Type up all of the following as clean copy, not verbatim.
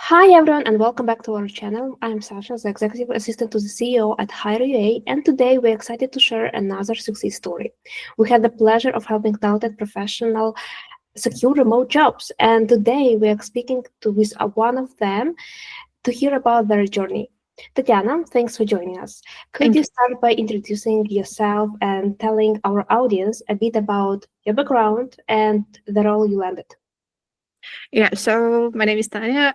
Hi everyone and welcome back to our channel. I'm Sasha, the Executive Assistant to the CEO at HireUA, and today we're excited to share another success story. We had the pleasure of helping talented professionals secure remote jobs, and today we are speaking with one of them to hear about their journey. Tatiana, thanks for joining us. Could Thank you you. start by introducing yourself and telling our audience a bit about your background and the role you landed? Yeah, so my name is Tanya.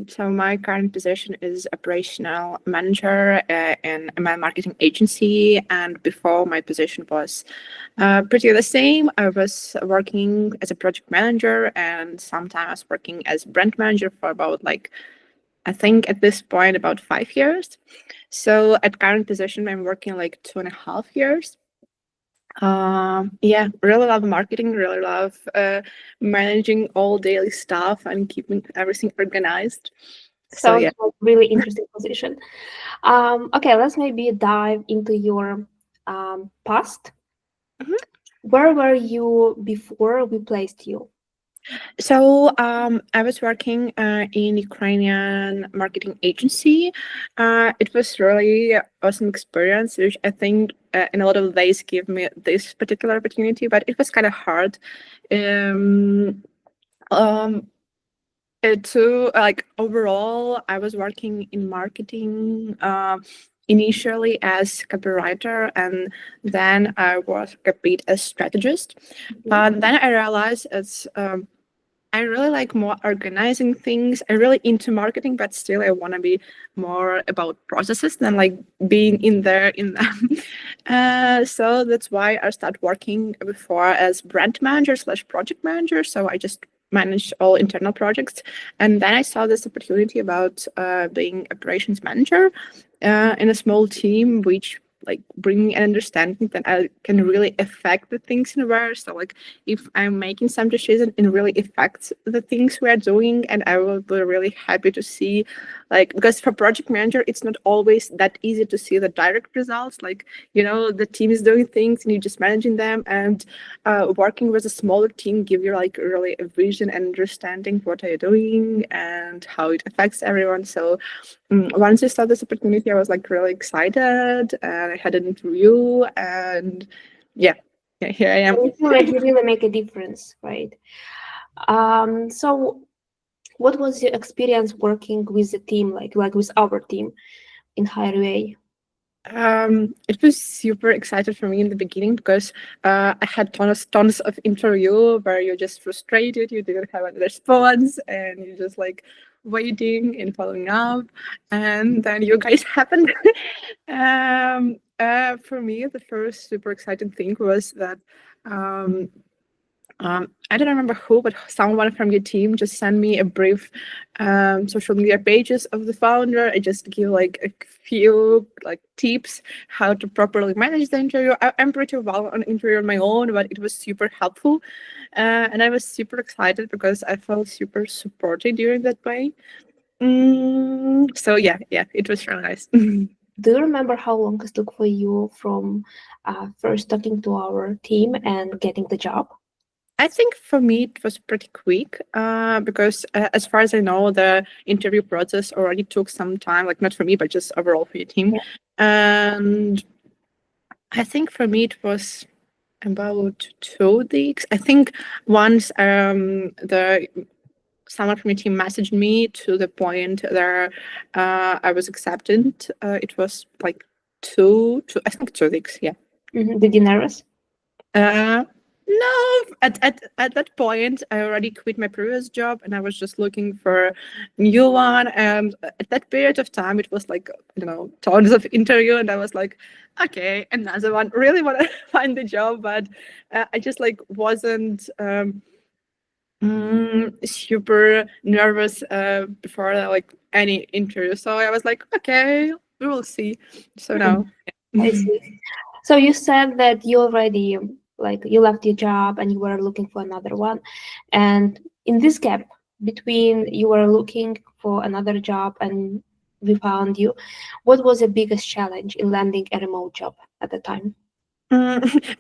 So my current position is operational manager in a marketing agency, and before my position was pretty the same. I was working as a project manager, and sometimes working as brand manager for about I think at this point about 5 years. So at current position, I'm working like 2.5 years. Yeah, really love marketing, really love managing all daily stuff and keeping everything organized. So Sounds yeah. like really interesting position. Okay, let's maybe dive into your past. Mhm. Where were you before we placed you? So I was working in Ukrainian marketing agency. It was really awesome experience, which I think in a lot of ways gave me this particular opportunity, but it was kind of hard. Um, um, to like overall, I was working in marketing initially as copywriter, and then I was a bit as strategist. Mhm. But then I realized I really like more organizing things. I really into marketing, but still I want to be more about processes than like being in there in them. So that's why I started working before as brand manager slash project manager. So I just manage all internal projects, and then I saw this opportunity about being operations manager in a small team, which like bringing an understanding that I can really affect the things in where. So like if I'm making some decision, it really affects the things we are doing, and I will be really happy to see, like, because for project manager it's not always that easy to see the direct results. Like, the team is doing things and you're just managing them, and working with a smaller team give you like really a vision and understanding what are you doing and how it affects everyone. So once I saw this opportunity, I was like really excited, and I had an interview, and yeah, yeah, here I am. So you feel like you really make a difference, right? So what was your experience working with the team, like with our team in Highway? It was super excited for me in the beginning because I had tons of interview where you're just frustrated, you didn't have a response, and you're just like waiting and following up, and then you guys happened. For me, the first super exciting thing was that um, I don't remember who, but someone from your team just sent me a brief social media pages of the founder. I just give like a few like tips how to properly manage the interview. I'm pretty well on interview on my own, but it was super helpful, and I was super excited because I felt super supported during that way. So yeah, it was really nice. Do you remember how long it took for you from first talking to our team and getting the job? I think for me it was pretty quick because as far as I know, the interview process already took some time, like not for me, but just overall for your team. Yeah. And I think for me it was about 2 weeks. I think once the someone from your team messaged me to the point there I was accepted, it was like I think 2 weeks, yeah. Did you nervous? Uh, no, at that point, I already quit my previous job and I was just looking for a new one. And at that period of time, it was like, tons of interview. And I was like, okay, another one. Really want to find the job, but I just like wasn't super nervous before like any interview. So I was like, okay, we will see. So now. I see. So you said that you already like you left your job and you were looking for another one, and in this gap between you were looking for another job and we found you, what was the biggest challenge in landing a remote job at the time?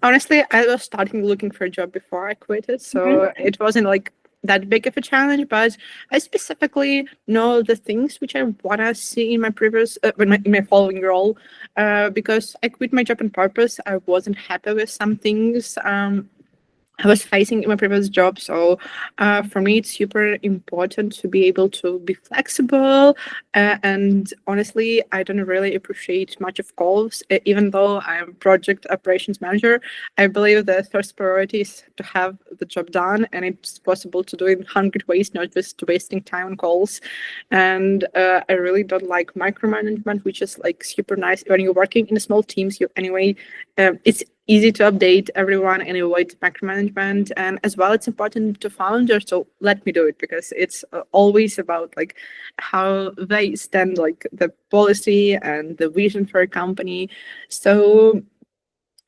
Honestly, I was starting looking for a job before I quit it, Mhm. so it wasn't like that big of a challenge, but I specifically know the things which I want to see in my previous, in my following role, because I quit my job on purpose. I wasn't happy with some things. I was facing in my previous job. So for me, it's super important to be able to be flexible. And honestly, I don't really appreciate much of calls, even though I'm project operations manager. I believe the first priority is to have the job done, and it's possible to do it in 100 ways, not just wasting time on calls. And I really don't like micromanagement, which is like super nice when you're working in small teams. You anyway, it's easy to update everyone and avoid micromanagement. And as well, it's important to founders to let me do it, because it's always about like how they stand, like the policy and the vision for a company. So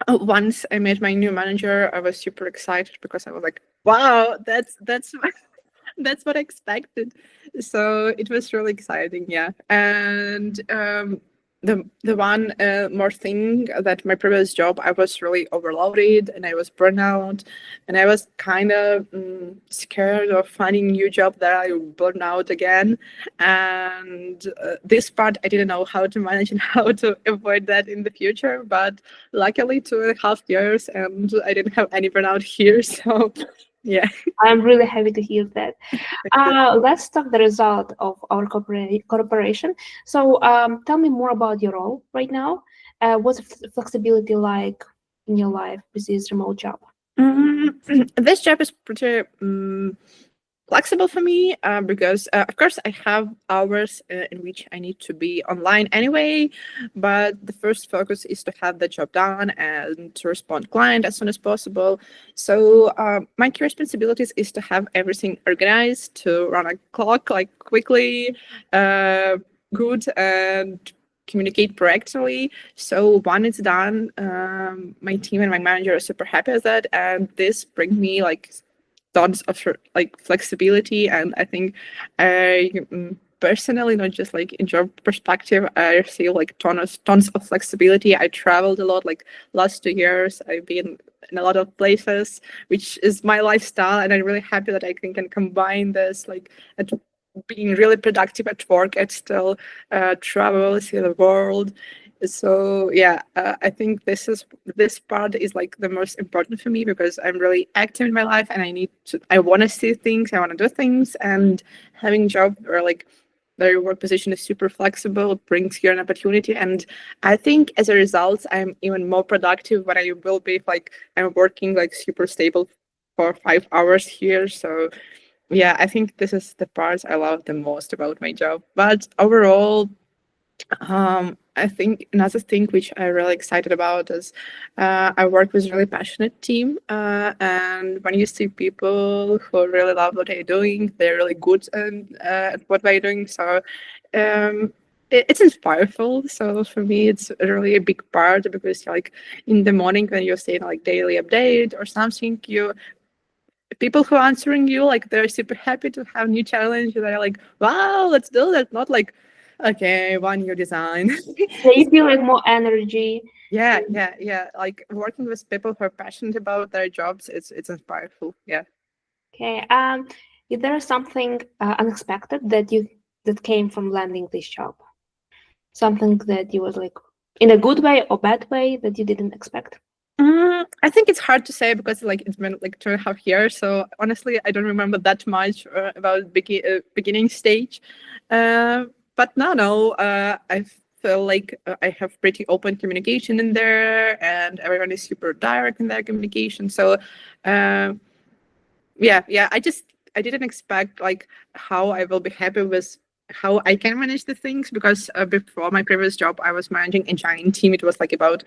once I met my new manager, I was super excited because I was like, wow, that's that's what I expected. So it was really exciting, yeah. And the one more thing, that my previous job, I was really overloaded and I was burnout, and I was kind of scared of finding a new job that I would burn out again. And this part I didn't know how to manage and how to avoid that in the future. But luckily, 2.5 years, and I didn't have any burnout here. So yeah. I'm really happy to hear that. Let's talk the result of our cooperation. So tell me more about your role right now. What's the flexibility like in your life with this remote job? This job is pretty flexible for me, because of course I have hours in which I need to be online anyway, but the first focus is to have the job done and to respond client as soon as possible. So my key responsibilities is to have everything organized, to run a clock like quickly, good, and communicate proactively. So when it's done, my team and my manager are super happy with that, and this brings me like tons of like flexibility. And I think I personally, not just like in job perspective, I feel like tons of flexibility. I traveled a lot, like last 2 years I've been in a lot of places, which is my lifestyle, and I'm really happy that I can combine this, like at being really productive at work and still travel, see the world. So yeah, I think this part is like the most important for me, because I'm really active in my life and I want to see things, I want to do things. And having a job where like their work position is super flexible brings you an opportunity. And I think as a result, I'm even more productive when I will be like I'm working like super stable for 5 hours here. So yeah, I think this is the part I love the most about my job. But overall, I think another thing which I'm really excited about is I work with a really passionate team, and when you see people who really love what they're doing, they're really good at what they're doing. So it's inspireful. So for me, it's really a big part, because like in the morning when you're saying like daily update or something, people who are answering you, like they're super happy to have new challenge. They're like, wow, let's do that. Not like, okay, one new design. Yeah, you feel like more energy. Yeah. Like working with people who are passionate about their jobs, it's inspireful. Yeah. Okay. Is there something unexpected that came from landing this job? Something that you was like in a good way or bad way that you didn't expect? I think it's hard to say, because like it's been like 2.5 years. So honestly, I don't remember that much about beginning stage. But no, I feel like I have pretty open communication in there, and everyone is super direct in their communication. So yeah, I didn't expect like how I will be happy with how I can manage the things, because before my previous job, I was managing a giant team. It was like about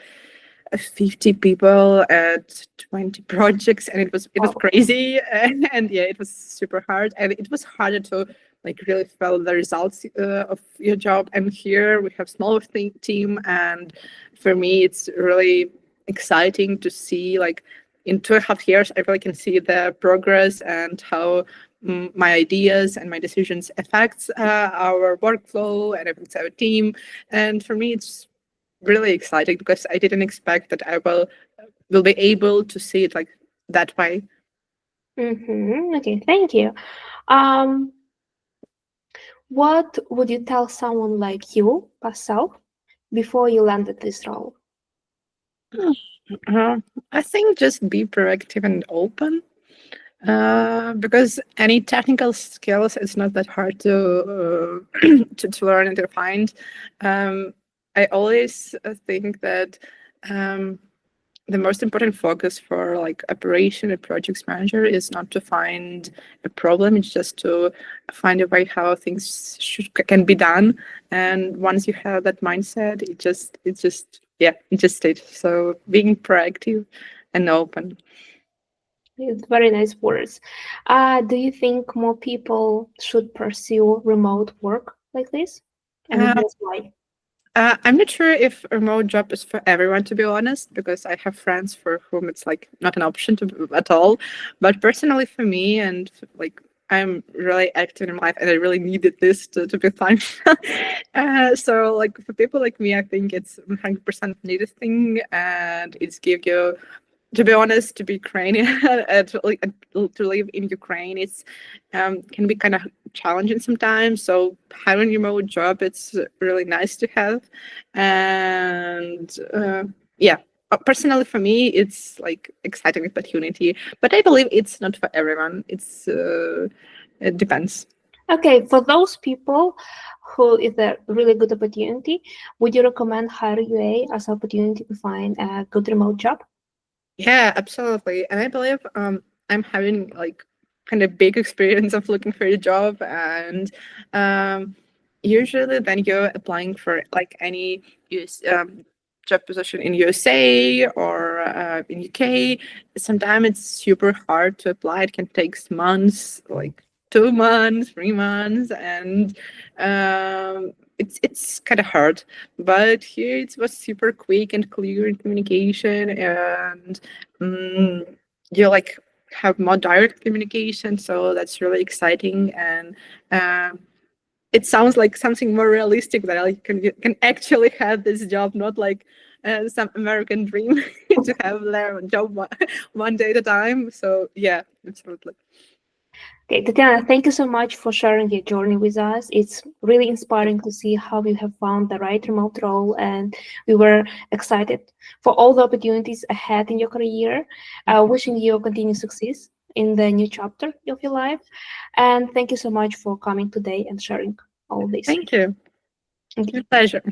50 people at 20 projects, and it was Wow. crazy. And yeah, it was super hard, and it was harder to like really feel the results of your job. And here we have smaller team, and for me it's really exciting to see like in 2.5 years I really can see the progress and how my ideas and my decisions affects our workflow and affects our team. And for me it's really exciting, because I didn't expect that I will be able to see it like that way. Okay, thank you. Um, what would you tell someone like you, yourself, before you landed this role? Uh, I think just be proactive and open. Because any technical skills, it's not that hard to learn and to find. I always think that um, the most important focus for like operation and projects manager is not to find a problem; it's just to find a way how things can be done. And once you have that mindset, it just stays. So being proactive and open. It's very nice words. Do you think more people should pursue remote work like this? And if Um, yes, why? I'm not sure if a remote job is for everyone, to be honest, because I have friends for whom it's like not an option to at all. But personally, for me, and like I'm really active in life, and I really needed this to be functional. So, like for people like me, I think it's 100% needed thing, and it's give you, to be honest, to be Ukrainian to live in Ukraine, it's can be kind of challenging sometimes. So having a remote job, it's really nice to have, and yeah. Personally, for me, it's like exciting opportunity, but I believe it's not for everyone. It depends. Okay, for those people who is a really good opportunity, would you recommend Hire UA as an opportunity to find a good remote job? Yeah, absolutely. And I believe I'm having like kind of big experience of looking for a job, and um usually when you're applying for like any US, job position in USA or in UK, sometimes it's super hard to apply. It can take months, like 2 months, 3 months, and it's kind of hard. But here it was super quick and clear in communication, and you like have more direct communication, so that's really exciting. And um, it sounds like something more realistic that I can actually have this job, not like some American dream to have their job one day at a time. So yeah, absolutely. Okay, Tatiana, thank you so much for sharing your journey with us. It's really inspiring to see how you have found the right remote role, and we were excited for all the opportunities ahead in your career. Wishing you continued success in the new chapter of your life. And thank you so much for coming today and sharing all this. Thank you. Okay. It's a pleasure.